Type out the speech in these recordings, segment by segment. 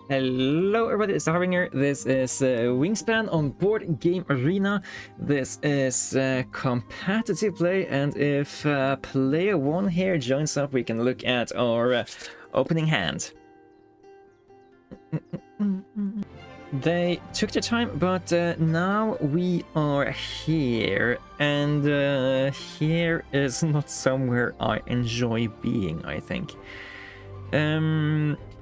Hello everybody, it's Harbinger. This is Wingspan on Board Game Arena. This is competitive play, and if player 1 here joins up, we can look at our opening hand. They took their time, but now we are here, and here is not somewhere I enjoy being, I think.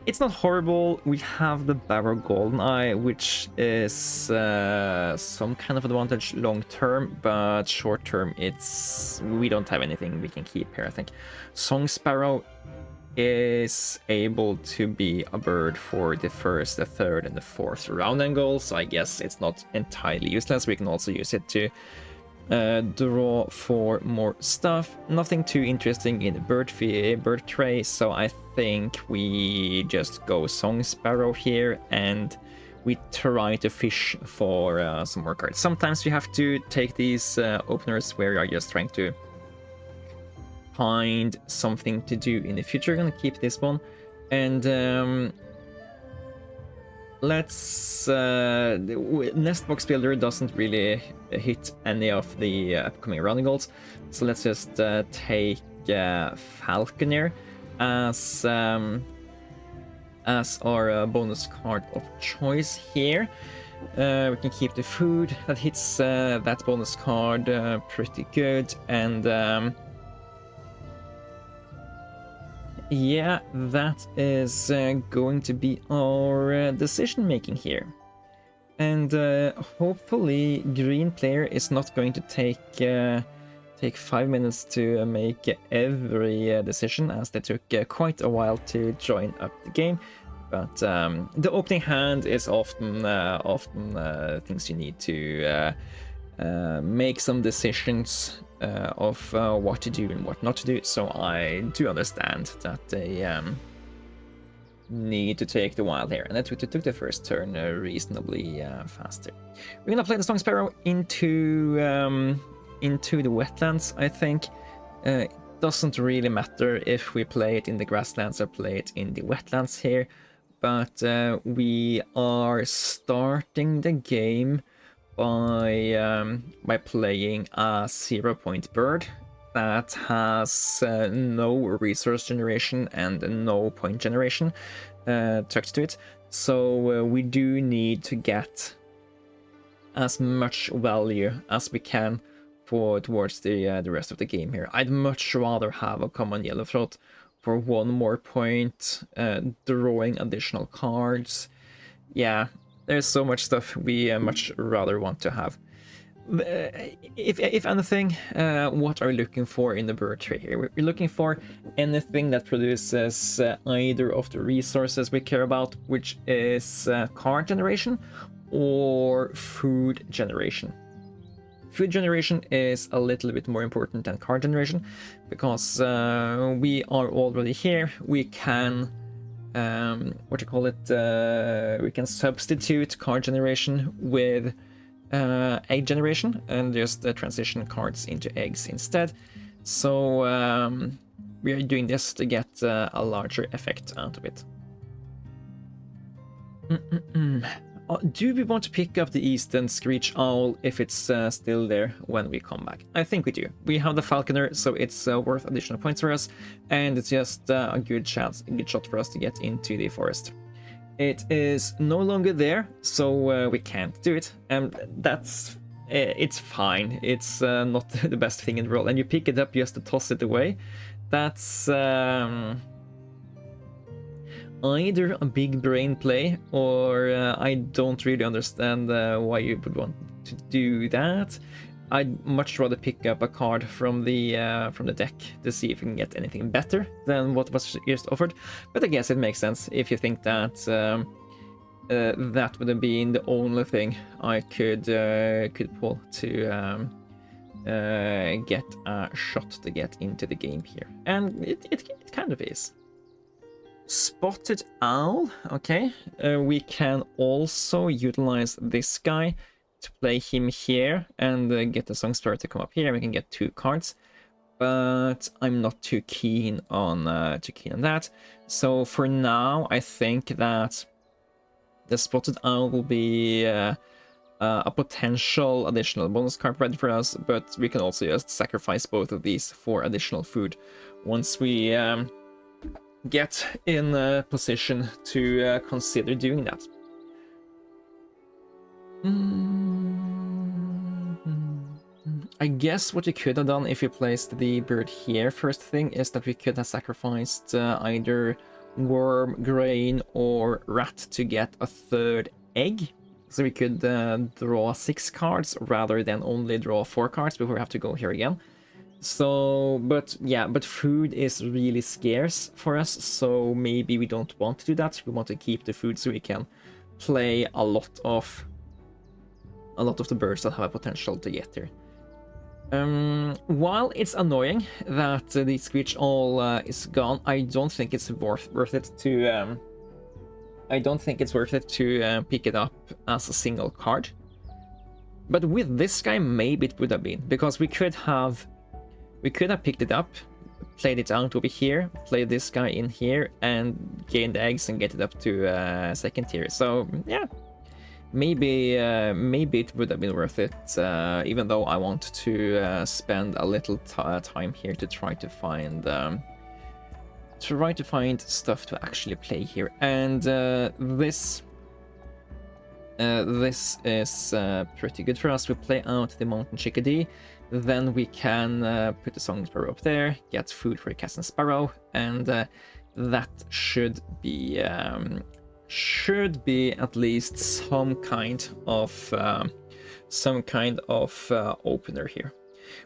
It's not horrible. We have the Barrow Goldeneye, which is some kind of advantage long term, but short term we don't have anything we can keep here, I think. Song Sparrow is able to be a bird for the first, the third, and the fourth round angle, so I guess it's not entirely useless. We can also use it to draw for more stuff. Nothing too interesting in the bird tray, so I think we just go Song Sparrow here and we try to fish for some more cards. Sometimes you have to take these openers where you are just trying to find something to do in the future. I'm gonna keep this one, and let's Nest Box Builder doesn't really hit any of the upcoming running goals, so let's just take Falconer as our bonus card of choice here. We can keep the food that hits that bonus card pretty good, and yeah, that is going to be our decision making here. And hopefully green player is not going to take 5 minutes to make every decision, as they took quite a while to join up the game. But the opening hand is often things you need to make some decisions of what to do and what not to do, so I do understand that they need to take the while here, and that took the first turn reasonably faster. We're gonna play the Song Sparrow into the wetlands, I think. It doesn't really matter if we play it in the grasslands or play it in the wetlands here, but we are starting the game by playing a 0-point bird that has no resource generation and no point generation tucked to it. So we do need to get as much value as we can towards the rest of the game here. I'd much rather have a common yellow throat for 1 more point, drawing additional cards. Yeah, there's so much stuff we much rather want to have. If anything, what are we looking for in the bird tree here? We're looking for anything that produces either of the resources we care about, which is card generation or food generation. Food generation is a little bit more important than card generation, because we are already here. We can we can substitute card generation with egg generation and just transition cards into eggs instead. So we are doing this to get a larger effect out of it. Do we want to pick up the Eastern Screech Owl if it's still there when we come back? I think we do. We have the Falconer, so it's worth additional points for us, and it's just a good shot for us to get into the forest. It is no longer there, so we can't do it, and that's it's fine. It's not the best thing in the world, and you pick it up just to toss it away. That's either a big brain play, or I don't really understand why you would want to do that. I'd much rather pick up a card from the deck to see if we can get anything better than what was just offered. But I guess it makes sense if you think that that would have been the only thing I could pull to get a shot to get into the game here, and it kind of is. Spotted Owl, okay. We can also utilize this guy to play him here and get the Song Sparrow to come up here, and we can get 2 cards. But I'm not too keen on that. So for now, I think that The spotted owl will be a potential additional bonus card provided for us, but we can also just sacrifice both of these for additional food once we get in a position to consider doing that. I guess what we could have done if we placed the bird here first thing is that we could have sacrificed either worm, grain, or rat to get a third egg. So we could draw 6 cards rather than only draw 4 cards before we have to go here again. So, but yeah, but food is really scarce for us, so maybe we don't want to do that. We want to keep the food so we can play a lot of the birds that have a potential to get here. While it's annoying that the Screech Owl is gone, I don't think it's worth it to pick it up as a single card. But with this guy, maybe it would have been, because we could have picked it up, played it out over here, played this guy in here, and gain the eggs and get it up to second tier. So yeah, maybe it would have been worth it, even though I want to spend a little time here to try to find stuff to actually play here. And this is pretty good for us. We play out the mountain chickadee, then we can put the song sparrow up there, get food for the cat and sparrow, and that should be at least some kind of opener here.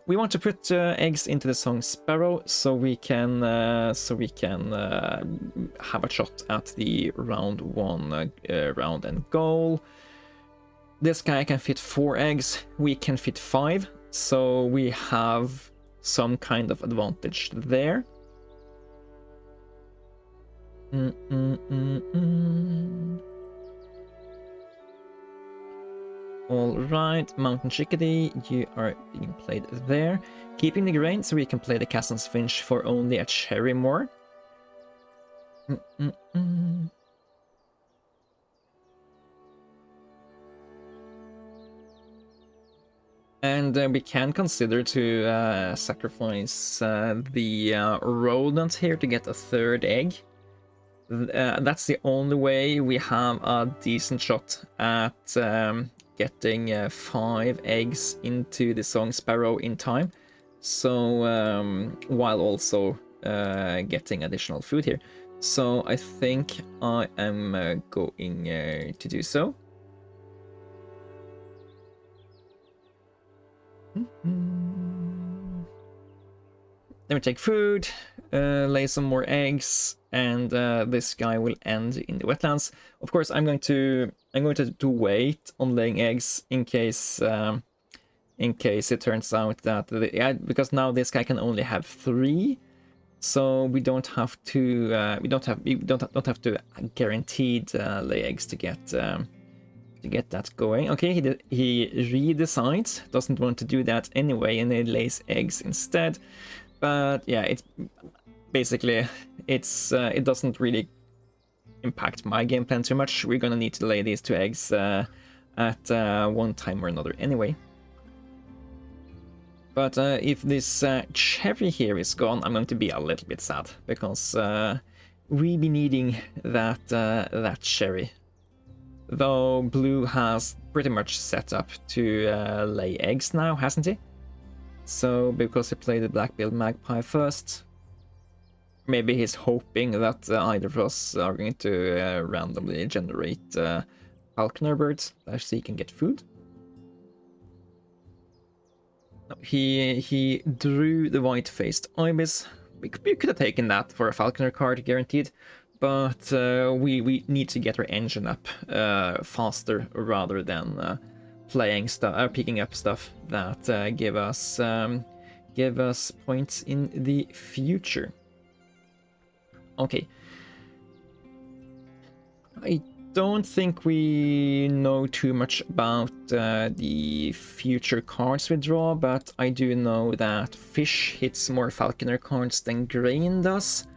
We want to put eggs into the song sparrow so we can have a shot at the round 1 round and goal. This guy can fit 4 eggs, we can fit 5, so we have some kind of advantage there. Alright, Mountain Chickadee, you are being played there. Keeping the grain so we can play the Cassin's Finch for only a cherry more. And we can consider to sacrifice the rodent here to get a third egg. That's the only way we have a decent shot at getting 5 eggs into the song sparrow in time. So while also getting additional food here. So I think I am going to do so. Then we take food, lay some more eggs, and this guy will end in the wetlands. Of course, I'm going to wait on laying eggs in case it turns out that because now this guy can only have 3, so we don't have to guaranteed lay eggs to get that going. Okay, he redecides, doesn't want to do that anyway, and he lays eggs instead. But yeah, it's basically it doesn't really impact my game plan too much. We're gonna need to lay these 2 eggs at one time or another anyway. But if this cherry here is gone, I'm going to be a little bit sad, because we be needing that cherry. Though Blue has pretty much set up to lay eggs now, hasn't he? So, because he played the black-billed magpie first, maybe he's hoping that either of us are going to randomly generate falconer birds so he can get food. No, he drew the white-faced ibis. We could have taken that for a falconer card, guaranteed. But we need to get our engine up faster rather than picking up stuff that give us points in the future. Okay. I don't think we know too much about the future cards we draw, but I do know that fish hits more falconer cards than grain does.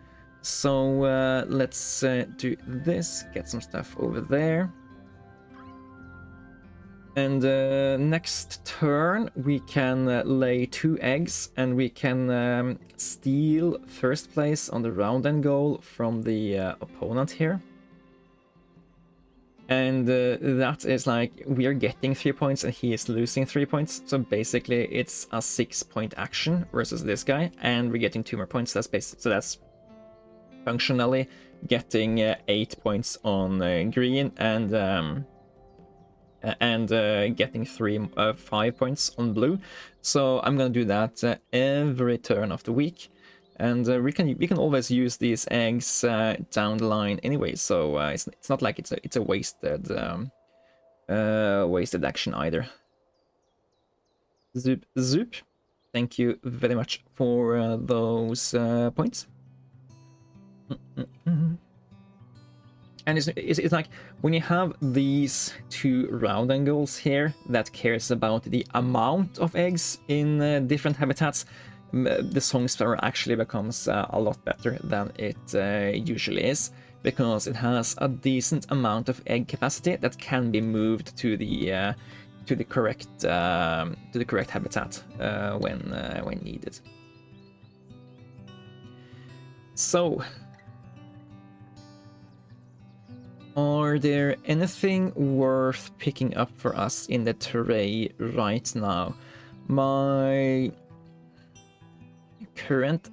So let's do this, get some stuff over there. And next turn we can lay 2 eggs, and we can steal first place on the round end goal from the opponent here. And that is like, we are getting 3 points and he is losing 3 points. So basically it's a 6-point action versus this guy, and we're getting 2 more points. So that's functionally getting 8 points on green, and getting 5 points on blue. So I'm gonna do that every turn of the week. And we can always use these eggs down the line anyway, so it's not like it's a wasted wasted action either. Zoop zoop, thank you very much for those points. And it's like, when you have these 2 round angles here that cares about the amount of eggs in different habitats, the song sparrow actually becomes a lot better than it usually is, because it has a decent amount of egg capacity that can be moved to the correct habitat when needed. So, are there anything worth picking up for us in the tray right now? My current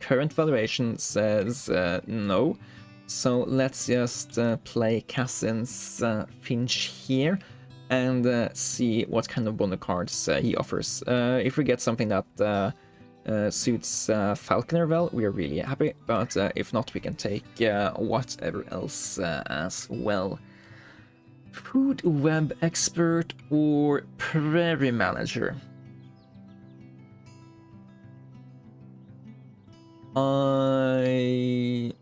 valuation says no, so let's just play Cassin's Finch here and see what kind of bonus cards he offers. If we get something that suits Falconer well, we are really happy, but if not, we can take whatever else as well. Food Web Expert or Prairie Manager? I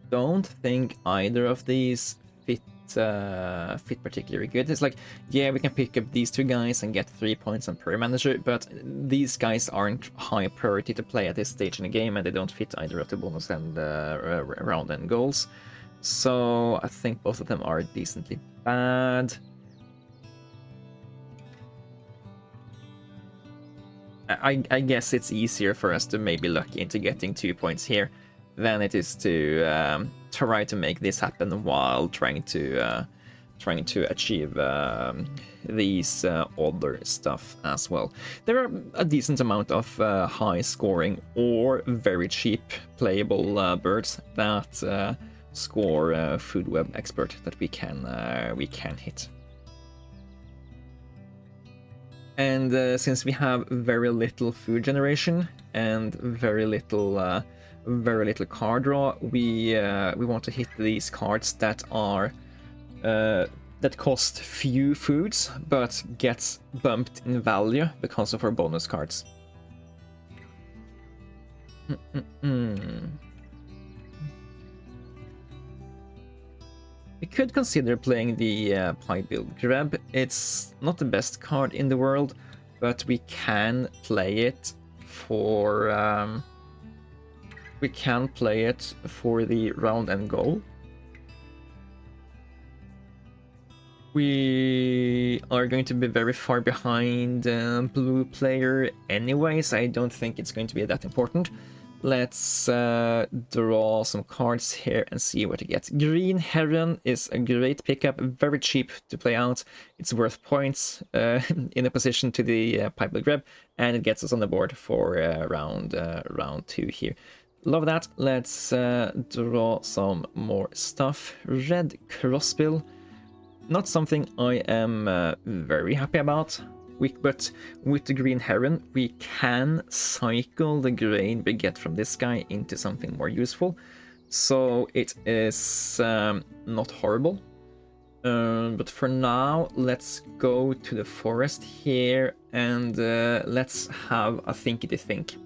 don't think either of these fit particularly good. It's like, yeah, we can pick up these 2 guys and get 3 points on Prairie Manager, but these guys aren't high priority to play at this stage in the game, and they don't fit either of the bonus and round end goals. So I think both of them are decently bad. I guess it's easier for us to maybe look into getting 2 points here than it is to try to make this happen while trying to achieve these other stuff as well. There are a decent amount of high scoring or very cheap playable birds that score Food Web Expert that we can hit. And since we have very little food generation and very little card draw, we want to hit these cards that are that cost few foods but gets bumped in value because of our bonus cards. We could consider playing the Pipe-Build Grab. It's not the best card in the world, but we can play it for the round and goal. We are going to be very far behind blue player anyways. I don't think it's going to be that important. Let's draw some cards here and see what it gets. Green Heron is a great pickup, very cheap to play out. It's worth points in opposition to the Pipe Grab, and it gets us on the board for round 2 here. Love that. Let's draw some more stuff. Red Crossbill, not something I am very happy about. But with the Green Heron, we can cycle the grain we get from this guy into something more useful. So it is not horrible. But for now, let's go to the forest here and let's have a thinkity think.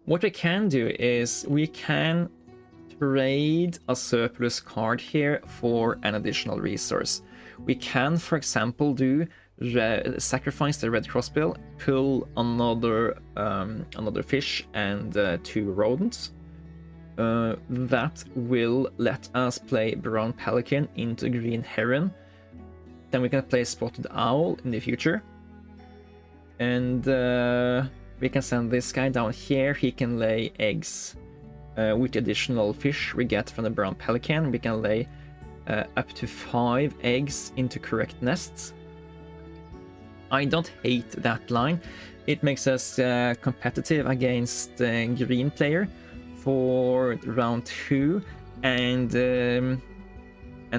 What we can do is we can trade a surplus card here for an additional resource. We can, for example, do sacrifice the red crossbill, pull another fish and 2 rodents, that will let us play brown pelican into green heron. Then we can play spotted owl in the future. And we can send this guy down here. He can lay eggs with the additional fish we get from the brown pelican. We can lay up to 5 eggs into correct nests. I don't hate that line. It makes us competitive against green player for round 2, and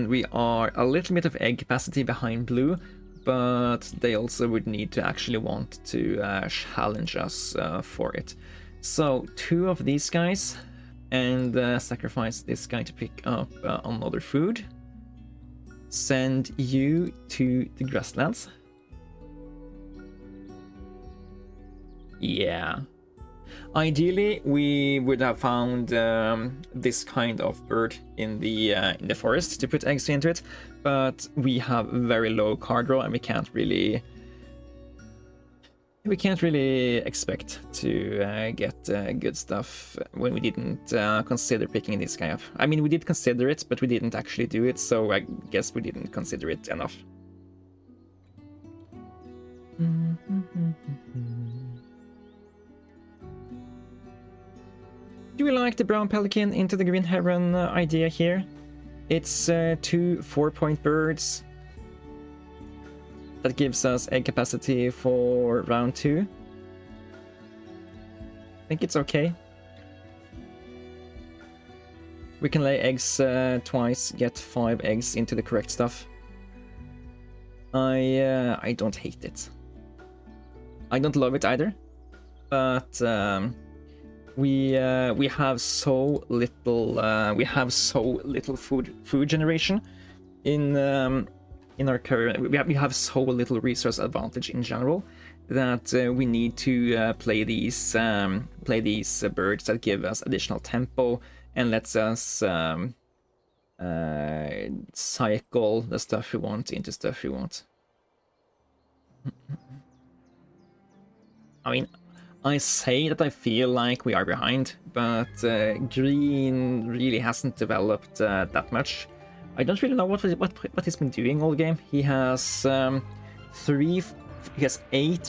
we are a little bit of egg capacity behind blue, but they also would need to actually want to challenge us for it. So 2 of these guys, and sacrifice this guy to pick up another food. Send you to the grasslands. Yeah. Ideally, we would have found this kind of bird in the forest to put eggs into it, but we have very low card draw, and we can't really expect to get good stuff when we didn't consider picking this guy up. I mean, we did consider it, but we didn't actually do it, so I guess we didn't consider it enough. Do we like the brown pelican into the green heron idea here? It's 2 4-point birds. That gives us egg capacity for round 2. I think it's okay. We can lay eggs twice, get 5 eggs into the correct stuff. I don't hate it. I don't love it either, but we have so little food generation in our current. We have so little resource advantage in general that we need to play these birds that give us additional tempo and lets us cycle the stuff we want into stuff we want. I mean, I say that I feel like we are behind, but green really hasn't developed that much. I don't really know what he's been doing all game. He has 8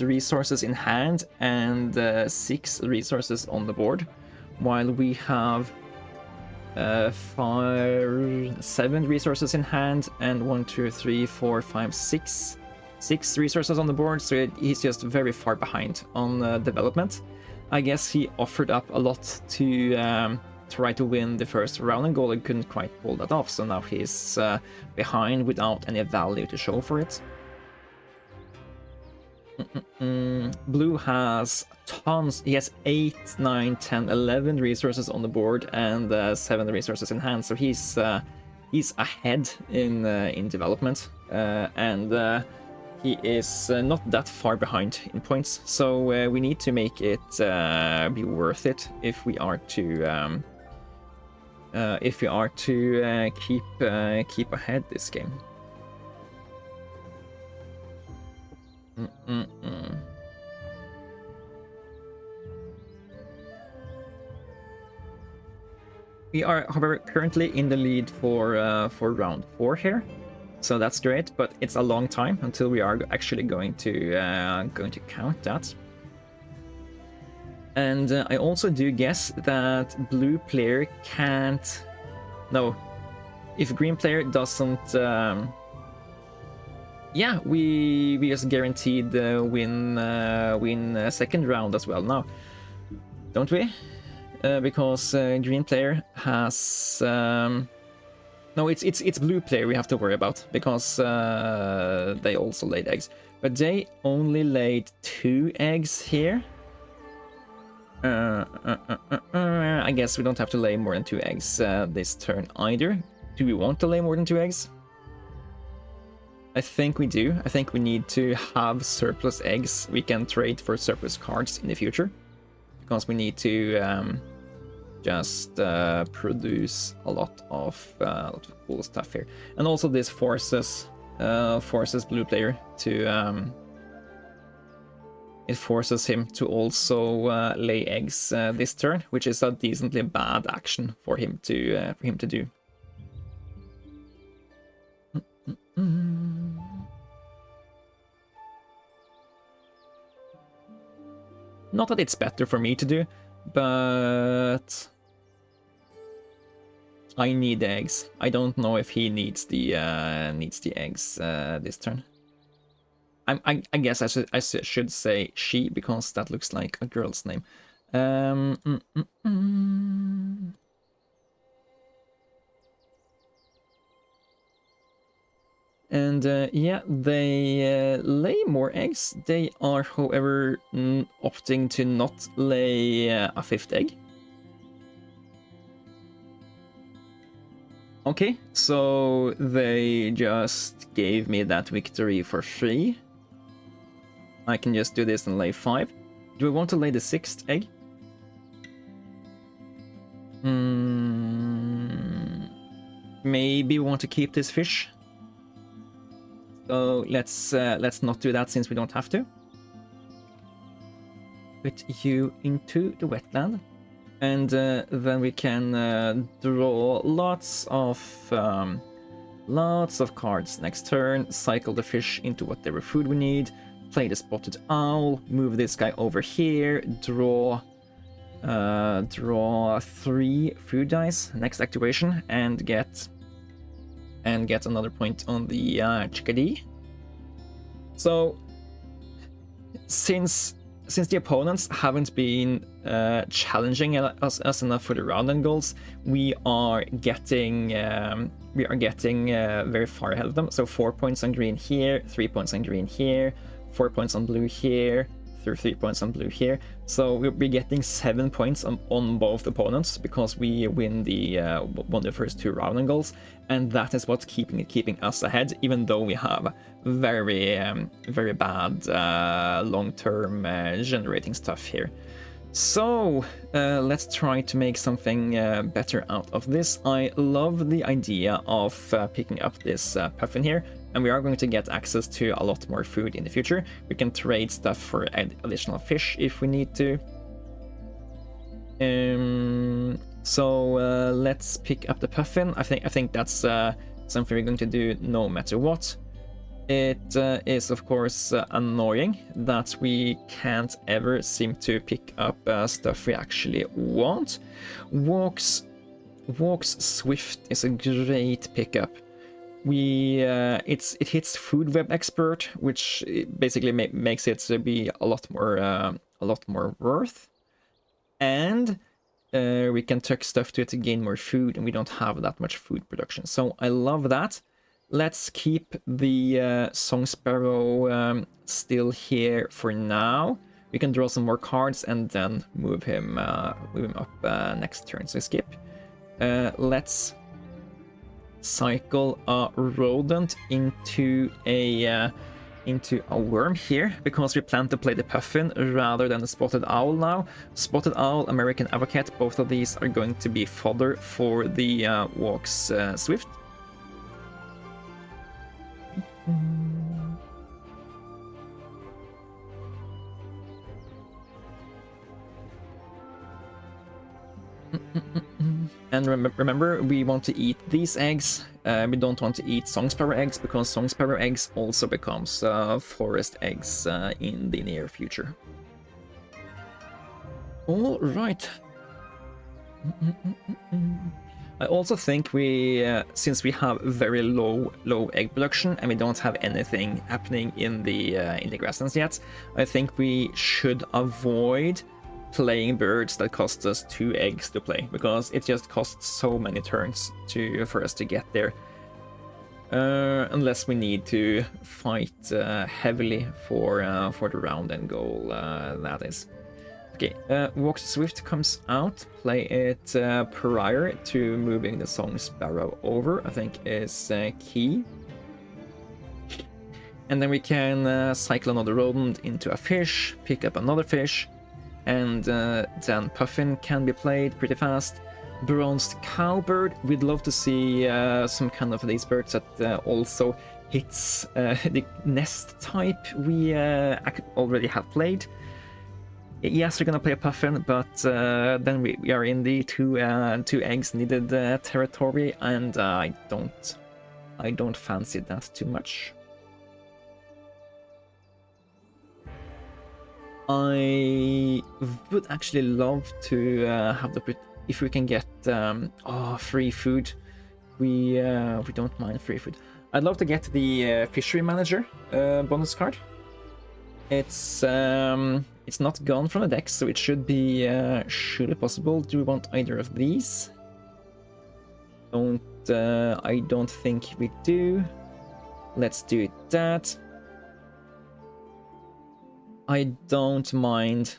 resources in hand and 6 resources on the board, while we have 7 resources in hand and 1, 2, 3, 4, 5, 6 resources on the board, so he's just very far behind on development. I guess he offered up a lot to try to win the first round, and Golem couldn't quite pull that off, so now he's behind without any value to show for it. Blue has tons. He has 8, 9, 10, 11 resources on the board and 7 resources in hand, so he's ahead in development, and he is not that far behind in points, so we need to make it be worth it if we are to keep ahead this game. We are, however, currently in the lead for round 4 here. So that's great, but it's a long time until we are actually going to count that. And I also do guess that blue player can't. No, if green player doesn't. Yeah, we just guaranteed win second round as well now, don't we? Because green player has. No, it's blue player we have to worry about, because they also laid eggs. But they only laid 2 eggs here. I guess we don't have to lay more than 2 eggs this turn either. Do we want to lay more than 2 eggs? I think we do. I think we need to have surplus eggs we can trade for surplus cards in the future, because we need to just produce a lot of cool stuff here. And also this forces blue player to it forces him to also lay eggs this turn, which is a decently bad action for him to do. Not that it's better for me to do, but I need the eggs. I don't know if he needs the eggs this turn. I guess I should say she, because that looks like a girl's name. And yeah, they lay more eggs. They are, however, opting to not lay a 5th egg. Okay, so they just gave me that victory for free. I can just do this and lay 5. Do I want to lay the 6th egg? Maybe we want to keep this fish. So let's not do that since we don't have to. Put you into the wetland, and then we can draw lots of cards next turn. Cycle the fish into whatever food we need. Play the spotted owl. Move this guy over here. Draw 3 food dice. Next activation, and get another point on the chickadee. So since the opponents haven't been challenging us enough for the round end goals, we are getting very far ahead of them. So 4 points on green here, 3 points on green here, 4 points on blue here, 3 points on blue here. So we'll be getting 7 points on both opponents because we won the first 2 round end goals, and that is what's keeping us ahead, even though we have very bad long-term generating stuff here. So let's try to make something better out of this. I love the idea of picking up this puffin here, and we are going to get access to a lot more food in the future. We can trade stuff for additional fish if we need to. So let's pick up the puffin. I think that's something we're going to do no matter what. It is, of course, annoying that we can't ever seem to pick up stuff we actually want. Walks Swift is a great pickup. It hits Food Web Expert, which basically makes it be a lot more worth, and we can tuck stuff to it to gain more food, and we don't have that much food production. So I love that. Let's keep the Song Sparrow still here for now. We can draw some more cards and then move him up next turn. So skip. Let's cycle a rodent into a worm here, because we plan to play the puffin rather than the spotted owl now. Spotted owl, American avocat, both of these are going to be fodder for the Walks Swift. And remember, we want to eat these eggs. We don't want to eat song sparrow eggs, because song sparrow eggs also becomes forest eggs in the near future. All right. I also think since we have very low egg production and we don't have anything happening in the grasslands yet, I think we should avoid playing birds that cost us 2 eggs to play, because it just costs so many turns for us to get there. Unless we need to fight heavily for the round end goal, that is. Okay, Walks Swift comes out. Play it prior to moving the Song Sparrow over, I think is key. And then we can cycle another rodent into a fish, pick up another fish, and then Puffin can be played pretty fast. Bronzed Cowbird, we'd love to see some kind of these birds that also hits the nest type we already have played. Yes, we're gonna play a puffin, but then we are in the two eggs needed territory, and I don't fancy that too much. I would actually love to have if we can get free food. We don't mind free food. I'd love to get the fishery manager bonus card. It's not gone from the deck, so it should be possible. Do we want either of these? I don't think we do. Let's do that. I don't mind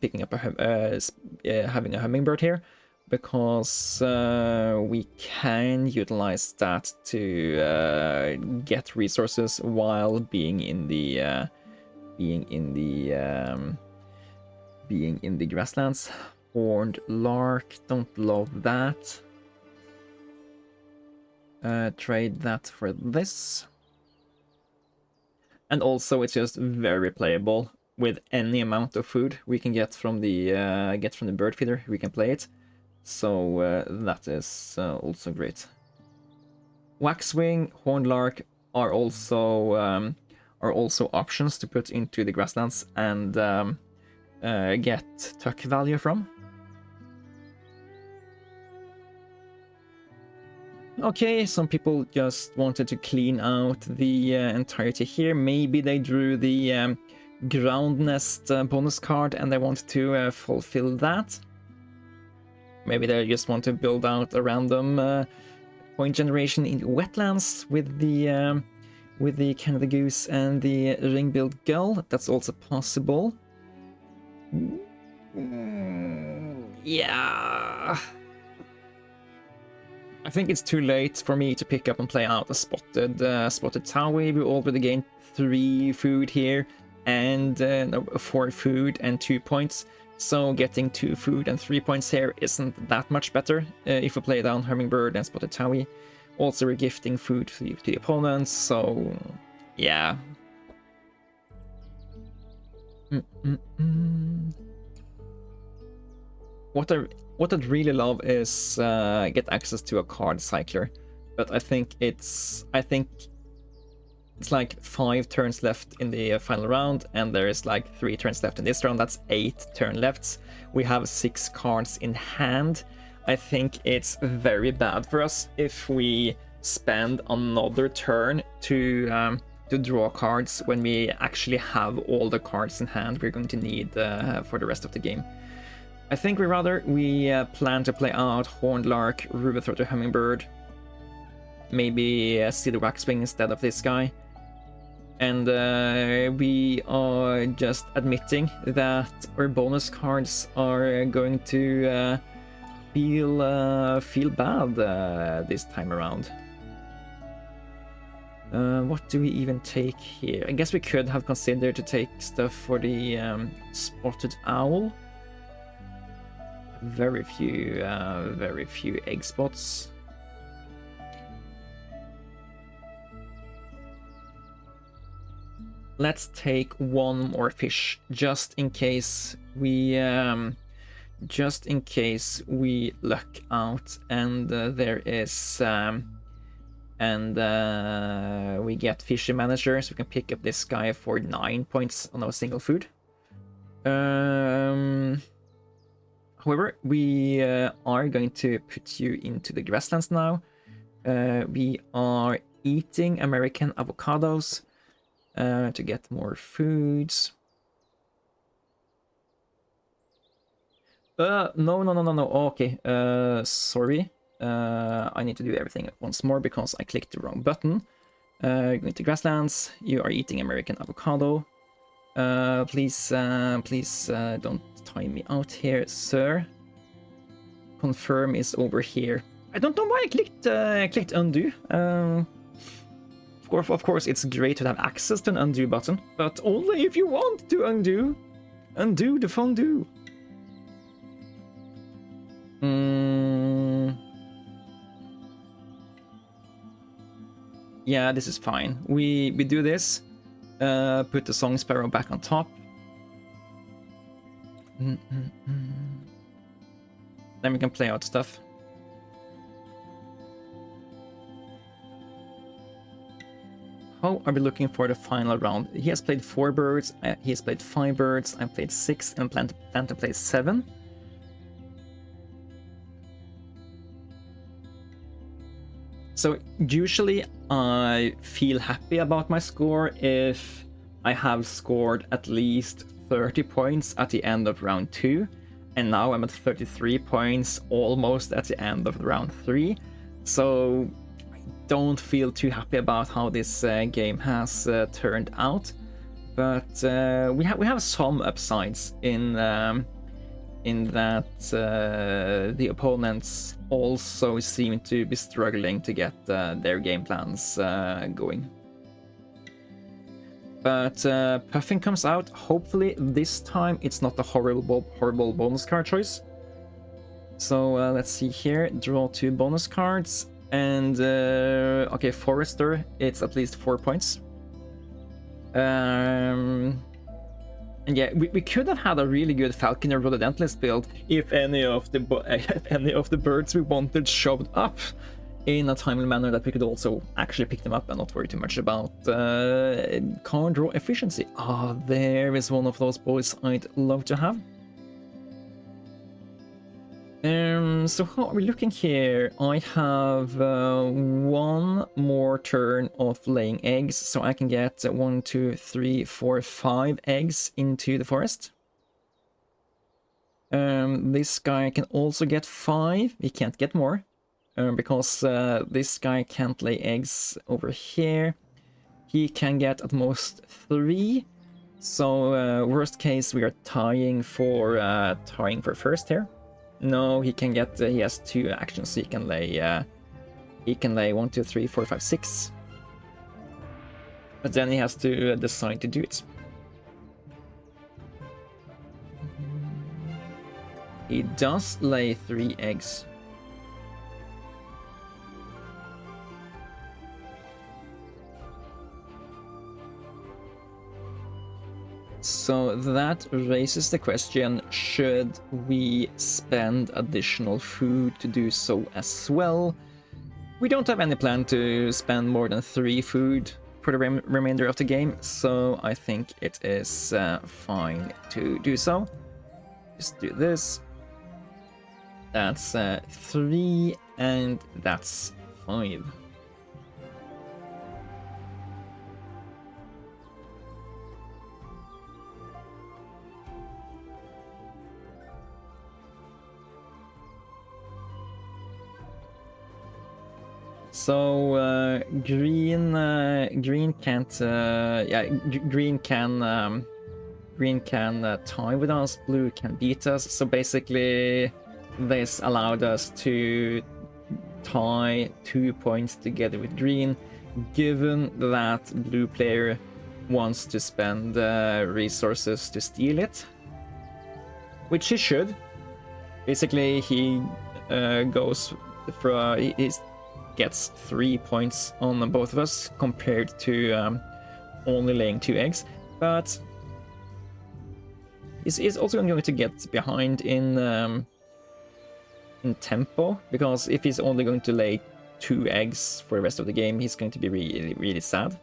picking up having a hummingbird here, because we can utilize that to get resources while being in the grasslands. Horned lark, don't love that. Trade that for this. And also, it's just very playable. With any amount of food we can get from the bird feeder, we can play it. So that is also great. Waxwing, horned lark are also options to put into the grasslands and get tuck value from. Okay, some people just wanted to clean out the entirety here. Maybe they drew the ground nest bonus card and they want to fulfill that. Maybe they just want to build out a random point generation in wetlands with the Canada goose and the ring-billed gull. That's also possible. Yeah. I think it's too late for me to pick up and play out a spotted Towie. We already gained 3 food here, and 4 food and 2 points. So getting 2 food and 3 points here isn't that much better if we play down Hummingbird and Spotted Towie. Also, we're gifting food to the opponents, so yeah. What I'd really love is get access to a card cycler, but I think it's like 5 turns left in the final round, and there is like 3 turns left in this round. That's 8 turn lefts. We have 6 cards in hand. I think it's very bad for us if we spend another turn to draw cards when we actually have all the cards in hand we're going to need for the rest of the game. I think we plan to play out Horned Lark, Ruby-throated Hummingbird, maybe Cedar Waxwing instead of this guy. And we are just admitting that our bonus cards are going to feel bad this time around. What do we even take here? I guess we could have considered to take stuff for the Spotted Owl. Very few egg spots. Let's take 1 more fish just in case we luck out and we get fishy manager, so we can pick up this guy for 9 points on our single food. However, we are going to put you into the grasslands now. We are eating American avocados to get more foods. No. Okay, sorry. I need to do everything once more because I clicked the wrong button. Going to grasslands. You are eating American avocado. Please don't tie me out here, sir. Confirm is over here. I don't know why I clicked undo. Of course, it's great to have access to an undo button, but only if you want to undo. Undo the fondue. Yeah, this is fine. We do this, put the song sparrow back on top. Then we can play out stuff. How are we looking for the final round? He has played 4 birds, he has played 5 birds, I played 6, and plan to play 7. So usually I feel happy about my score if I have scored at least 30 points at the end of round 2, and now I'm at 33 points almost at the end of round 3. So I don't feel too happy about how this game has turned out, but we have some upsides in that the opponents also seem to be struggling to get their game plans going. But Puffin comes out. Hopefully this time it's not a horrible bonus card choice. So let's see here. Draw 2 bonus cards. And okay, Forester, it's at least 4 points. And yeah, we could have had a really good Falconer Rhododentalist build if any of the birds we wanted showed up in a timely manner that we could also actually pick them up and not worry too much about card draw efficiency. Ah, there is one of those boys I'd love to have. So how are we looking here? I have 1 more turn of laying eggs, so I can get 1, 2, 3, 4, 5 eggs into the forest. This guy can also get 5. He can't get more, because this guy can't lay eggs over here. He can get at most 3. So worst case, we are tying for first here. No, he can get. He has 2 actions. So he can lay. 1, 2, 3, 4, 5, 6. But then he has to decide to do it. He does lay 3 eggs. So that raises the question, should we spend additional food to do so as well? We don't have any plan to spend more than 3 food for the remainder of the game, so I think it is fine to do so. Just do this. That's 3, and that's 5. So green can't green can tie with us, blue can beat us. So basically this allowed us to tie 2 points together with green, given that blue player wants to spend resources to steal it, which he should. Basically he goes for gets 3 points on both of us compared to only laying 2 eggs, but he's also going to get behind in tempo, because if he's only going to lay 2 eggs for the rest of the game, he's going to be really sad.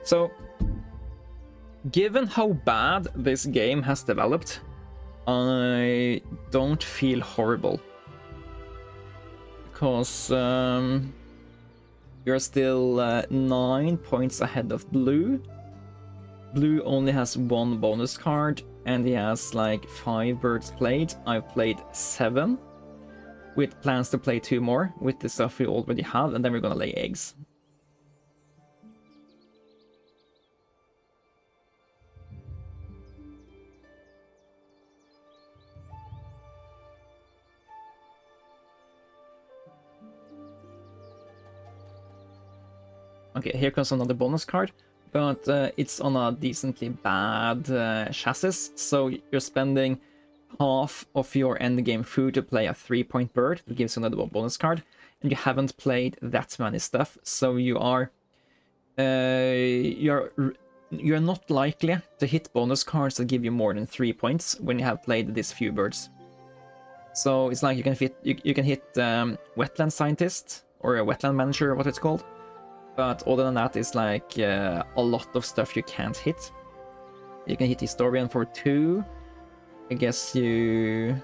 So, given how bad this game has developed, I don't feel horrible, because you're still 9 points ahead of blue. Blue only has 1 bonus card, and he has like 5 birds played. I've played 7, with plans to play 2 more with the stuff we already have, and then we're gonna lay eggs. Okay, here comes another bonus card, but it's on a decently bad chassis, so you're spending half of your endgame food to play a 3-point bird. That gives you another bonus card. And you haven't played that many stuff, so you are you're not likely to hit bonus cards that give you more than 3 points when you have played these few birds. So it's like you can hit wetland scientist or a wetland manager, what it's called. But other than that, it's like a lot of stuff you can't hit. You can hit historian for 2. I guess you.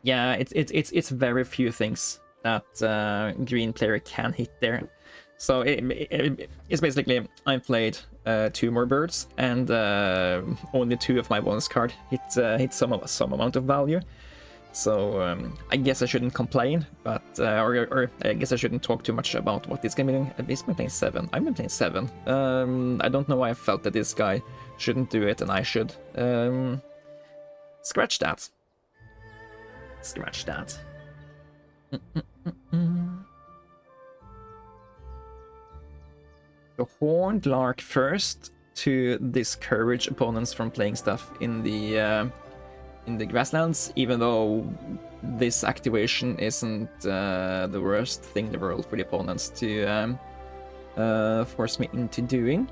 Yeah, it's very few things that green player can hit there. So it's basically I played 2 more birds and only 2 of my bonus card hit some amount of value. So I guess I shouldn't complain, but or I guess I shouldn't talk too much about what this game is doing. At least I'm playing 7. I've been playing 7. I don't know why I felt that this guy shouldn't do it and I should. Scratch that. Scratch that. The Horned Lark first to discourage opponents from playing stuff in the grasslands, even though this activation isn't the worst thing in the world for the opponents to force me into doing.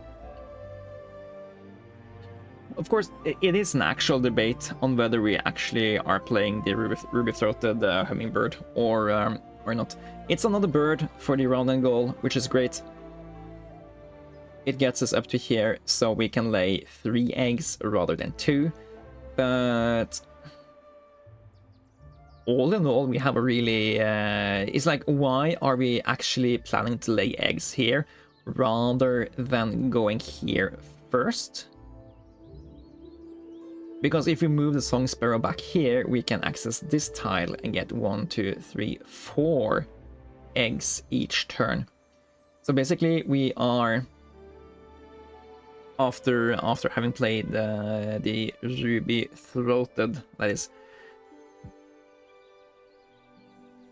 Of course, it is an actual debate on whether we actually are playing the ruby-throated hummingbird or not. It's another bird for the round and goal, which is great. It gets us up to here, so we can lay 3 eggs rather than 2. But all in all, we have a really... it's like, why are we actually planning to lay eggs here rather than going here first? Because if we move the song sparrow back here, we can access this tile and get 1, 2, 3, 4 eggs each turn. So basically, we are... After having played the ruby-throated, that is...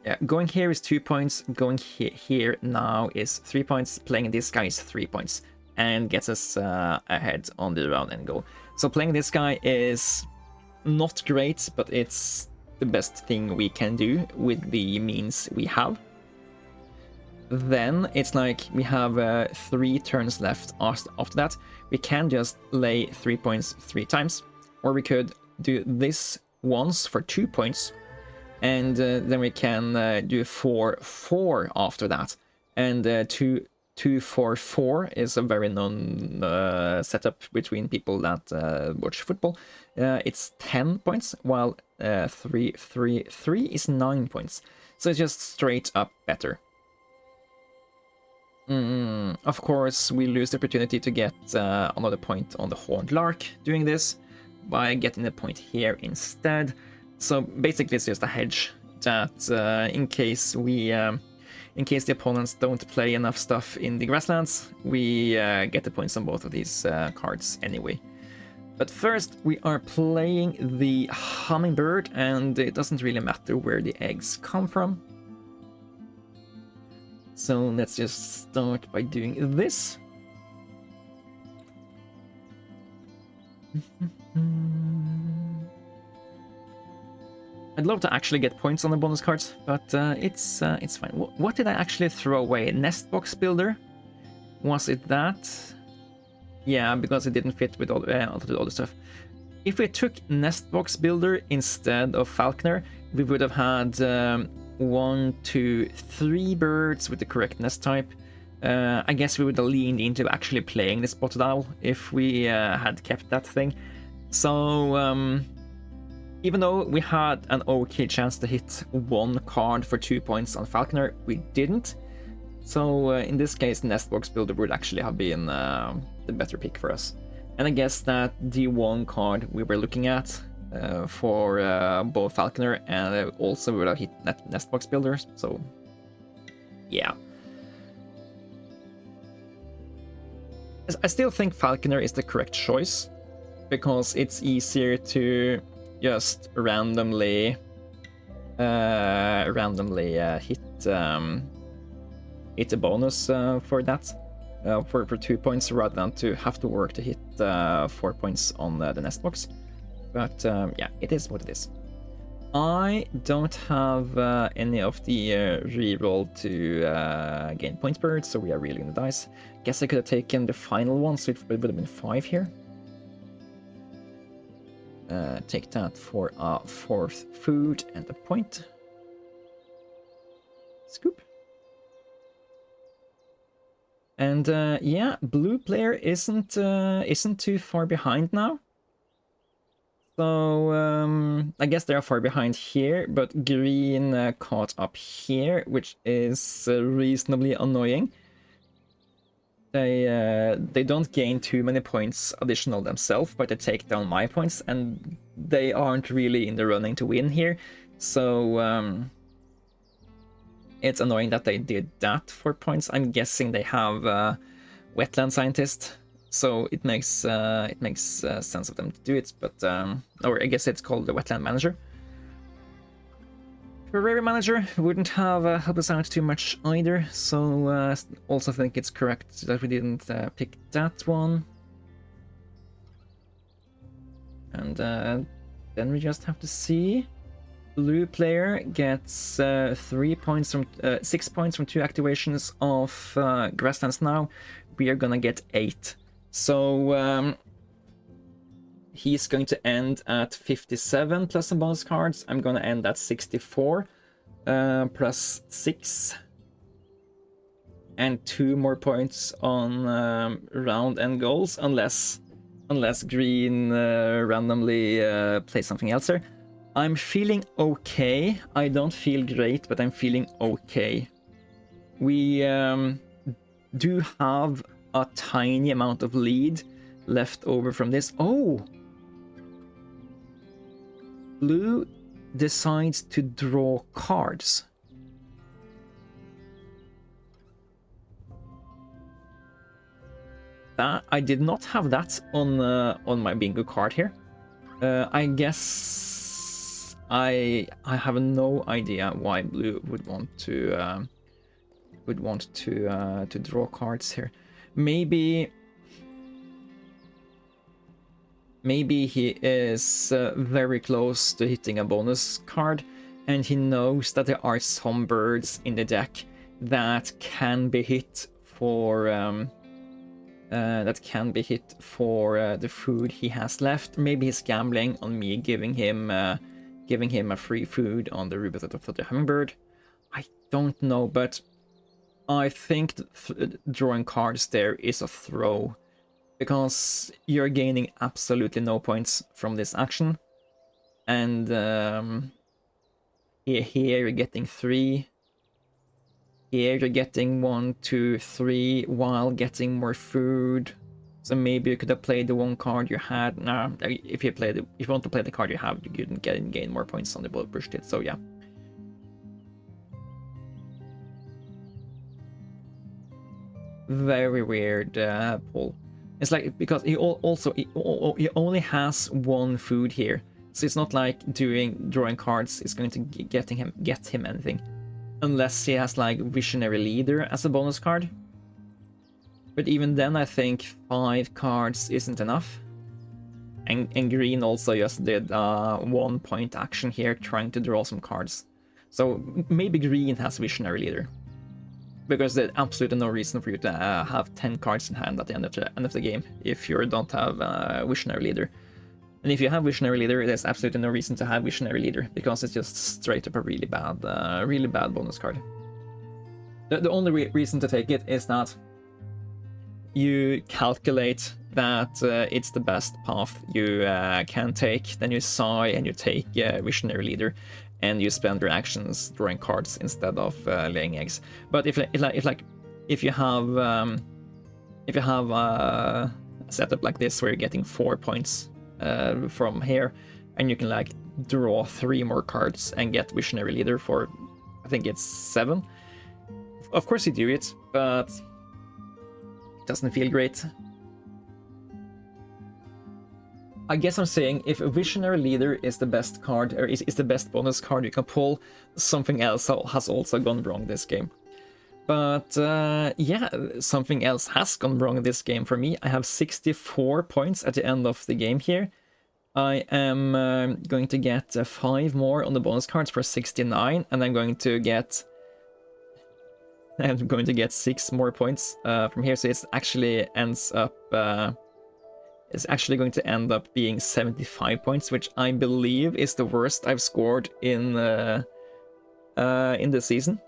Yeah, going here is 2 points, going here now is 3 points, playing this guy is 3 points, and gets us ahead on the round and goal. So playing this guy is not great, but it's the best thing we can do with the means we have. Then it's like we have 3 turns left after that. We can just lay 3 points 3 times, or we could do this once for 2 points, and then we can do 4, 4 after that. And 2, 4, 4 is a very known setup between people that watch football. It's 10 points, while 3, 3, 3 is 9 points. So it's just straight up better. Of course, we lose the opportunity to get another point on the Horned Lark doing this by getting the point here instead. So basically, it's just a hedge that in case the opponents don't play enough stuff in the grasslands, we get the points on both of these cards anyway. But first, we are playing the hummingbird, and it doesn't really matter where the eggs come from. So let's just start by doing this. I'd love to actually get points on the bonus cards, but it's fine. What did I actually throw away? Nest box builder? Was it that? Yeah, because it didn't fit with all the other stuff. If we took nest box builder instead of falconer, we would have had 1, 2, 3 birds with the correct nest type. I guess we would have leaned into actually playing the spotted owl if we had kept that thing. So even though we had an okay chance to hit 1 card for 2 points on falconer, we didn't. So in this case, nest box builder would actually have been the better pick for us. And I guess that the 1 card we were looking at for both falconer and also would have hit nest box builders. So yeah, I still think falconer is the correct choice because it's easier to just randomly hit a bonus for that. for 2 points rather than to have to work to hit 4 points on the nest box. But yeah, it is what it is. I don't have any of the reroll to gain points birds, so we are reeling the dice. Guess I could have taken the final one, so it would have been 5 here. Take that for a 4th food and a point. Scoop. And yeah, blue player isn't too far behind now. So I guess they are far behind here, but green caught up here, which is reasonably annoying. They don't gain too many points additional themselves, but they take down my points, and they aren't really in the running to win here. So it's annoying that they did that for points. I'm guessing they have wetland scientist, so it makes sense of them to do it. But or I guess it's called the wetland manager. Prairie manager wouldn't have helped us out too much either, so also think it's correct that we didn't pick that one. And then we just have to see. Blue player gets 3 points from 6 points from 2 activations of grasslands now. We are gonna get 8. So he's going to end at 57 plus some bonus cards. I'm gonna end at 64 plus 6. And 2 more points on round and goals, unless green randomly plays something else here. I'm feeling okay. I don't feel great, but I'm feeling okay. We do have a tiny amount of lead left over from this. Oh! Blue decides to draw cards. I did not have that on my bingo card here. I guess I have no idea why blue would want to draw cards here. Maybe he is very close to hitting a bonus card, and he knows that there are some birds in the deck that can be hit for the food he has left. Maybe he's gambling on me giving him a free food on the Ruby of the Hummingbird. I don't know, but I think drawing cards there is a throw, because you're gaining absolutely no points from this action, and here you're getting 3. Here you're getting 1, 2, 3 while getting more food. So maybe you could have played the one card you had. Nah, if you want to play the card you have, you couldn't gain more points on the bullet push it. So yeah. Very weird pull. It's like, because he only has 1 food here, so it's not like drawing cards is going to get him anything, unless he has like Visionary Leader as a bonus card. But even then, I think 5 cards isn't enough. And green also just did 1 point action here, trying to draw some cards. So maybe green has Visionary Leader, because there's absolutely no reason for you to have 10 cards in hand at the end of the game if you don't have Visionary Leader. And if you have Visionary Leader, there's absolutely no reason to have Visionary Leader, because it's just straight up a really bad bonus card. The only reason to take it is that you calculate that it's the best path you can take. Then you sigh and you take Visionary Leader, and you spend your actions drawing cards instead of laying eggs. But if you have a setup like this where you're getting 4 points from here, and you can like draw 3 more cards and get Visionary Leader for, I think it's 7. Of course you do it, but it doesn't feel great. I guess I'm saying if a Visionary Leader is the best card, or is the best bonus card you can pull, something else has also gone wrong this game. But yeah, something else has gone wrong in this game for me. I have 64 points at the end of the game here. I am going to get 5 more on the bonus cards for 69, and I'm going to get 6 more points from here. So it's actually ends up it's actually going to end up being 75 points, which I believe is the worst I've scored in the season.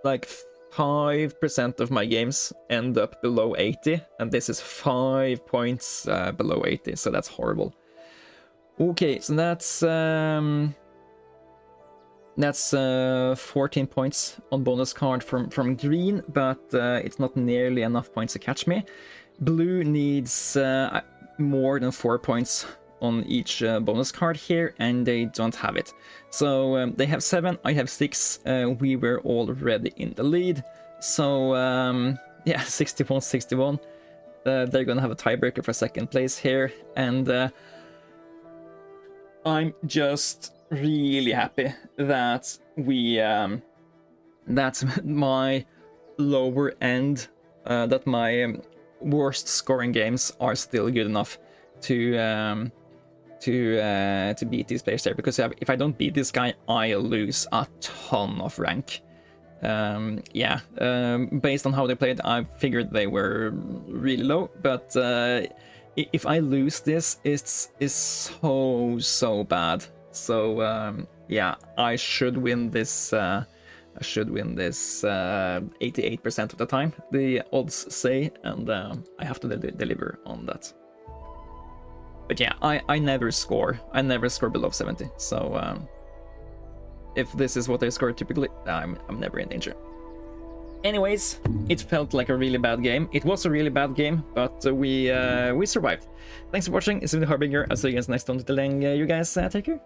Like 5% of my games end up below 80, and this is 5 points below 80, so that's horrible. Okay, so that's 14 points on bonus card from green, but it's not nearly enough points to catch me. Blue needs more than 4 points on each bonus card here, and they don't have it. So they have 7, I have 6, we were already in the lead. So yeah, 61-61. They're gonna have a tiebreaker for second place here, and I'm just really happy that we that my lower end, that my worst scoring games are still good enough to beat these players there, because if I don't beat this guy, I lose a ton of rank. Yeah, based on how they played, I figured they were really low, but if I lose this, it's so bad. So yeah, I should win this. I should win this 88% of the time, the odds say, and I have to deliver on that. But yeah, I never score. I never score below 70. So if this is what I score typically, I'm never in danger. Anyways, it felt like a really bad game. It was a really bad game, but we survived. Thanks for watching. It's been the Harbinger. I'll see you guys next time. Until then, you guys take care.